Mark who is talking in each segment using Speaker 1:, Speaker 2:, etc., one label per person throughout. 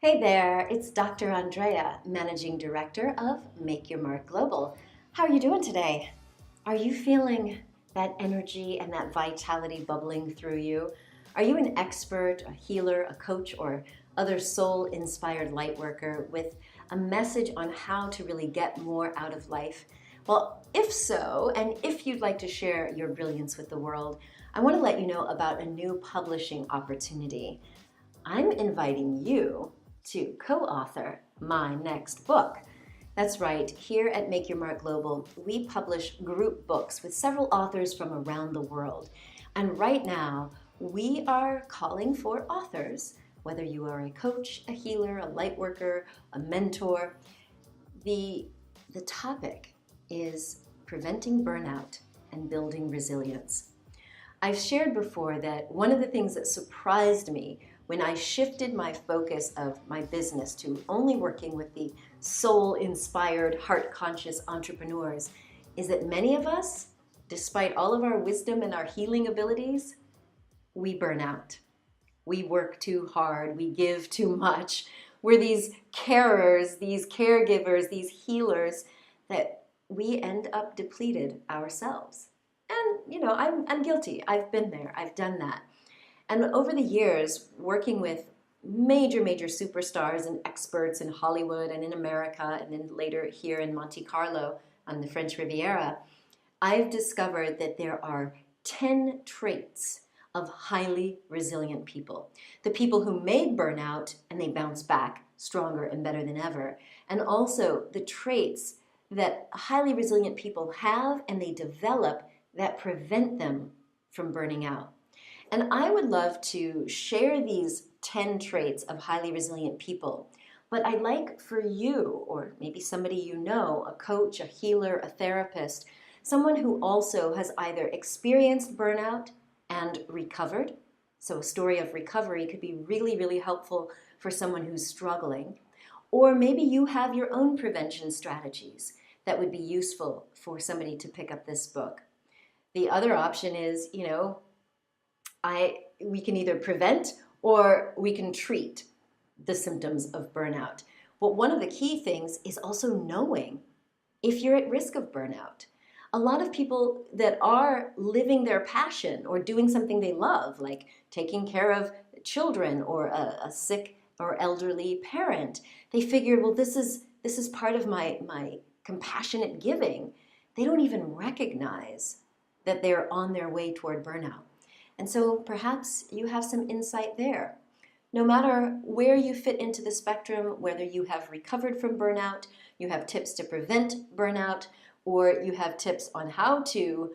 Speaker 1: Hey there, it's Dr. Andrea, Managing Director of Make Your Mark Global. How are you doing today? Are you feeling that energy and that vitality bubbling through you? Are you an expert, a healer, a coach, or other soul-inspired light worker with a message on how to really get more out of life? Well, if so, and if you'd like to share your brilliance with the world, I want to let you know about a new publishing opportunity. I'm inviting you to co-author my next book. That's right, here at Make Your Mark Global, we publish group books with several authors from around the world. And right now, we are calling for authors, whether you are a coach, a healer, a light worker, a mentor. The, the topic is preventing burnout and building resilience. I've shared before that one of the things that surprised me when I shifted my focus of my business to only working with the soul-inspired, heart-conscious entrepreneurs is that many of us, despite all of our wisdom and our healing abilities, we burn out. We work too hard, we give too much. We're these carers, these caregivers, these healers that we end up depleted ourselves. And, I'm guilty. I've been there. I've done that. And over the years, working with major superstars and experts in Hollywood and in America, and then later here in Monte Carlo on the French Riviera, I've discovered that there are 10 traits of highly resilient people. The people who made burnout and they bounce back stronger and better than ever. And also the traits that highly resilient people have and they develop that prevent them from burning out. And I would love to share these 10 traits of highly resilient people. But I'd like for you, or maybe somebody you know, a coach, a healer, a therapist, someone who also has either experienced burnout and recovered. So a story of recovery could be really helpful for someone who's struggling. Or maybe you have your own prevention strategies that would be useful for somebody to pick up this book. The other option is, we can either prevent or we can treat the symptoms of burnout. But one of the key things is also knowing if you're at risk of burnout. A lot of people that are living their passion or doing something they love, like taking care of children or a sick or elderly parent, they figure, well, this is part of my compassionate giving. They don't even recognize that they're on their way toward burnout. And so perhaps you have some insight there. No matter where you fit into the spectrum, whether you have recovered from burnout, you have tips to prevent burnout, or you have tips on how to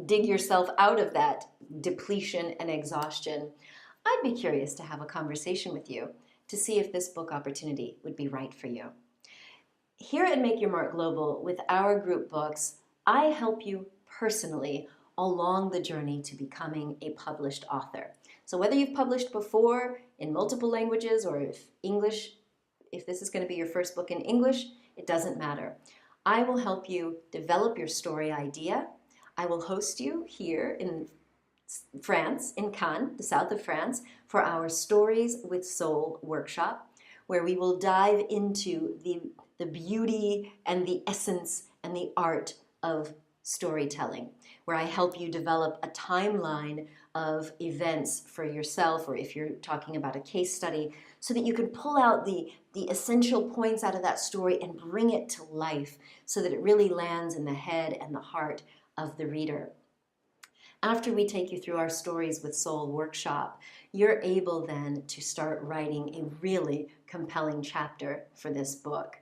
Speaker 1: dig yourself out of that depletion and exhaustion, I'd be curious to have a conversation with you to see if this book opportunity would be right for you. Here at Make Your Mark Global, with our group books, I help you personally along the journey to becoming a published author. So whether you've published before in multiple languages or if this is going to be your first book in English, it doesn't matter. I will help you develop your story idea. I will host you here in France, in Cannes, the south of France, for our Stories with Soul workshop, where we will dive into the beauty and the essence and the art of storytelling, where I help you develop a timeline of events for yourself, or if you're talking about a case study, so that you can pull out the essential points out of that story and bring it to life so that it really lands in the head and the heart of the reader. After we take you through our Stories with Soul workshop, you're able then to start writing a really compelling chapter for this book.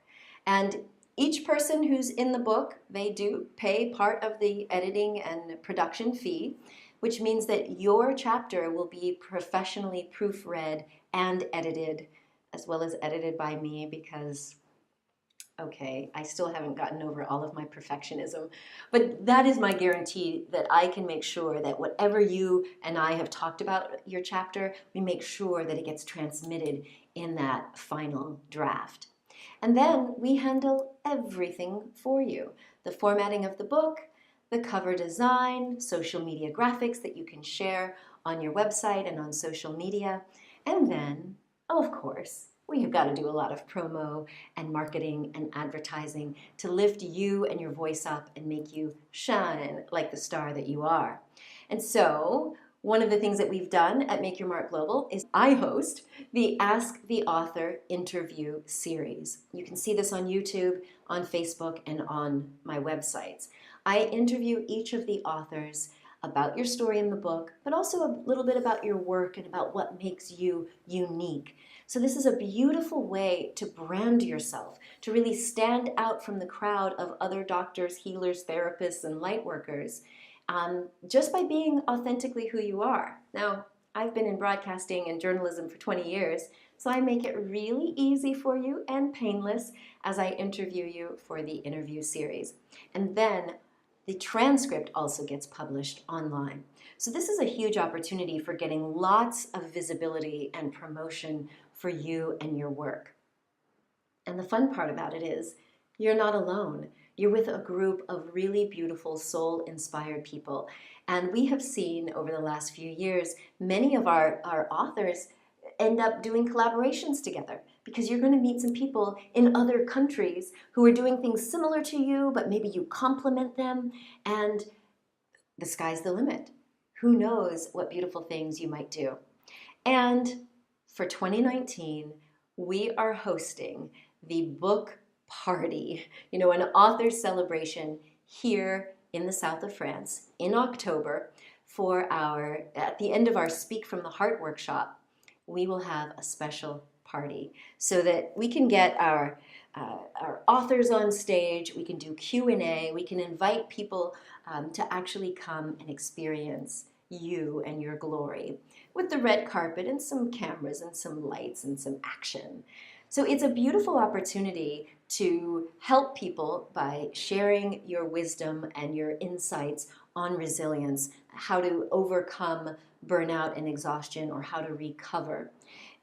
Speaker 1: And each person who's in the book, they do pay part of the editing and production fee, which means that your chapter will be professionally proofread and edited, as well as edited by me because, okay, I still haven't gotten over all of my perfectionism. But that is my guarantee that I can make sure that whatever you and I have talked about your chapter, we make sure that it gets transmitted in that final draft. And then we handle everything for you. The formatting of the book, the cover design, social media graphics that you can share on your website and on social media. And then, of course, we have got to do a lot of promo and marketing and advertising to lift you and your voice up and make you shine like the star that you are. And so one of the things that we've done at Make Your Mark Global is I host the Ask the Author interview series. You can see this on YouTube, on Facebook, and on my websites. I interview each of the authors about your story in the book, but also a little bit about your work and about what makes you unique. So this is a beautiful way to brand yourself, to really stand out from the crowd of other doctors, healers, therapists, and light workers, just by being authentically who you are. Now, I've been in broadcasting and journalism for 20 years, so I make it really easy for you and painless as I interview you for the interview series. And then the transcript also gets published online. So this is a huge opportunity for getting lots of visibility and promotion for you and your work. And the fun part about it is you're not alone. You're with a group of really beautiful, soul-inspired people. And we have seen over the last few years, many of our authors end up doing collaborations together, because you're going to meet some people in other countries who are doing things similar to you, but maybe you complement them, and the sky's the limit. Who knows what beautiful things you might do. And for 2019, we are hosting the book party, an author celebration here in the south of France in October at the end of our Speak from the Heart workshop. We will have a special party so that we can get our authors on stage, we can do Q&A, we can invite people to actually come and experience you and your glory with the red carpet and some cameras and some lights and some action. So it's a beautiful opportunity to help people by sharing your wisdom and your insights on resilience, how to overcome burnout and exhaustion, or how to recover.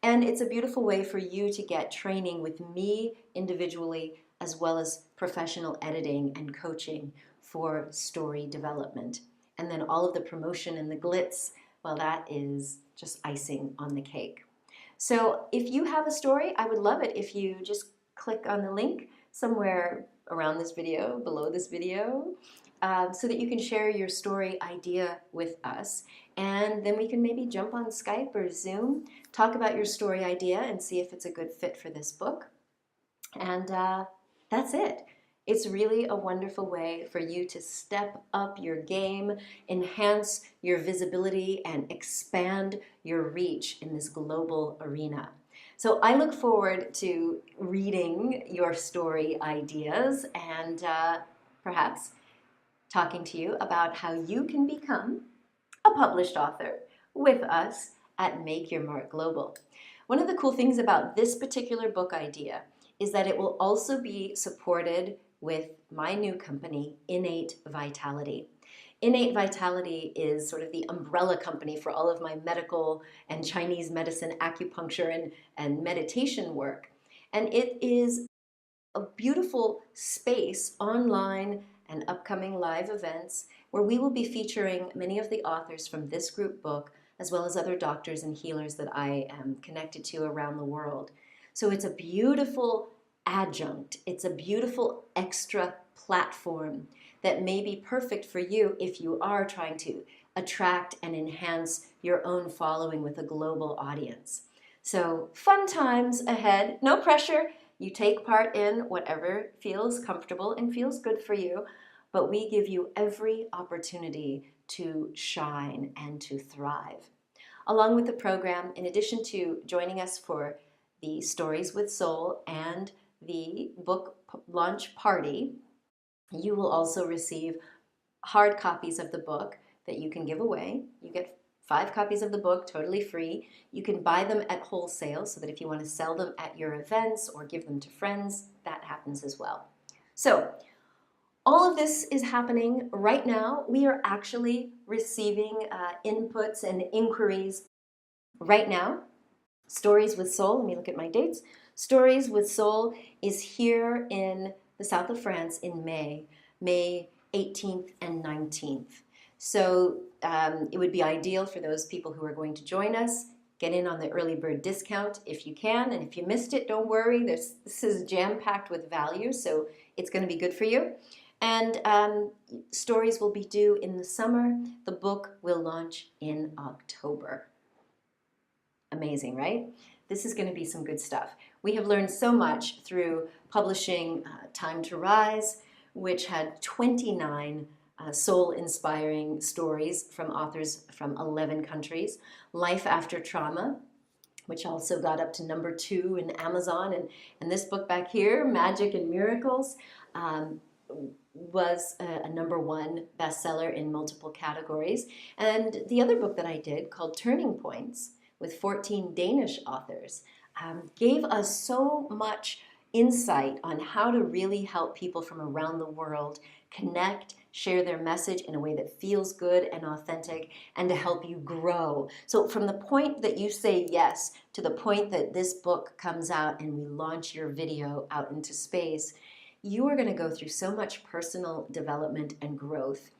Speaker 1: And it's a beautiful way for you to get training with me individually, as well as professional editing and coaching for story development. And then all of the promotion and the glitz, well, that is just icing on the cake. So if you have a story, I would love it if you just click on the link somewhere around this video, below this video, so that you can share your story idea with us. And then we can maybe jump on Skype or Zoom, talk about your story idea and see if it's a good fit for this book. And that's it. It's really a wonderful way for you to step up your game, enhance your visibility, and expand your reach in this global arena. So I look forward to reading your story ideas and perhaps talking to you about how you can become a published author with us at Make Your Mark Global. One of the cool things about this particular book idea is that it will also be supported with my new company, Innate Vitality. Innate Vitality is sort of the umbrella company for all of my medical and Chinese medicine, acupuncture, and meditation work. And it is a beautiful space online and upcoming live events where we will be featuring many of the authors from this group book, as well as other doctors and healers that I am connected to around the world. So it's a beautiful adjunct. It's a beautiful extra platform that may be perfect for you if you are trying to attract and enhance your own following with a global audience. So fun times ahead, no pressure. You take part in whatever feels comfortable and feels good for you, but we give you every opportunity to shine and to thrive. Along with the program, in addition to joining us for the Stories with Soul and the book launch party, you will also receive hard copies of the book that you can give away. You get 5 copies of the book totally free. You can buy them at wholesale so that if you want to sell them at your events or give them to friends, that happens as well. So all of this is happening right now. We are actually receiving inputs and inquiries right now. Stories with Soul, let me look at my dates. Stories with Soul is here in the south of France in May 18th and 19th. So it would be ideal for those people who are going to join us Get in on the early bird discount if you can, and if you missed it, don't worry. This is jam-packed with value, so it's going to be good for you. And stories will be due in the summer. The book will launch in October. Amazing, right? This is going to be some good stuff. We have learned so much through publishing Time to Rise, which had 29 soul-inspiring stories from authors from 11 countries. Life After Trauma, which also got up to #2 in Amazon. And this book back here, Magic and Miracles, was a #1 bestseller in multiple categories. And the other book that I did, called Turning Points, with 14 Danish authors, gave us so much insight on how to really help people from around the world connect, share their message in a way that feels good and authentic, and to help you grow. So from the point that you say yes to the point that this book comes out and we launch your video out into space, you are going to go through so much personal development and growth,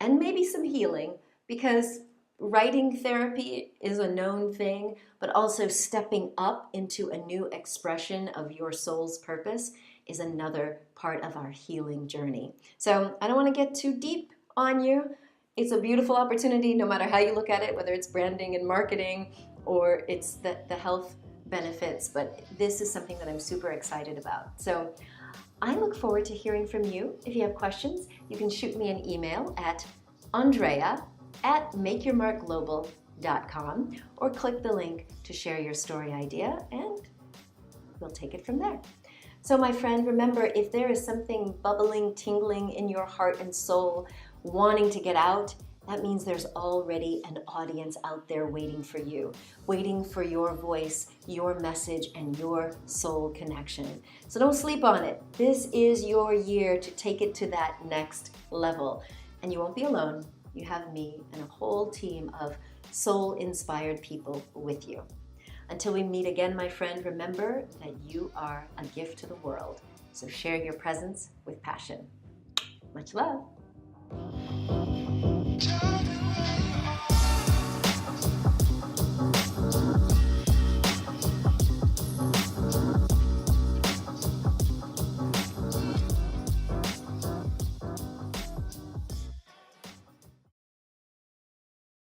Speaker 1: and maybe some healing, because writing therapy is a known thing, but also stepping up into a new expression of your soul's purpose is another part of our healing journey. So I don't want to get too deep on you. It's a beautiful opportunity no matter how you look at it, whether it's branding and marketing or it's the health benefits, but this is something that I'm super excited about. So I look forward to hearing from you. If you have questions, you can shoot me an email at andrea@makeyourmarkglobal.com or click the link to share your story idea, and we'll take it from there. So my friend, remember, if there is something bubbling, tingling in your heart and soul, wanting to get out, that means there's already an audience out there waiting for you, waiting for your voice, your message, and your soul connection. So don't sleep on it. This is your year to take it to that next level. And you won't be alone. You have me and a whole team of soul-inspired people with you. Until we meet again, my friend, remember that you are a gift to the world. So share your presence with passion. Much love.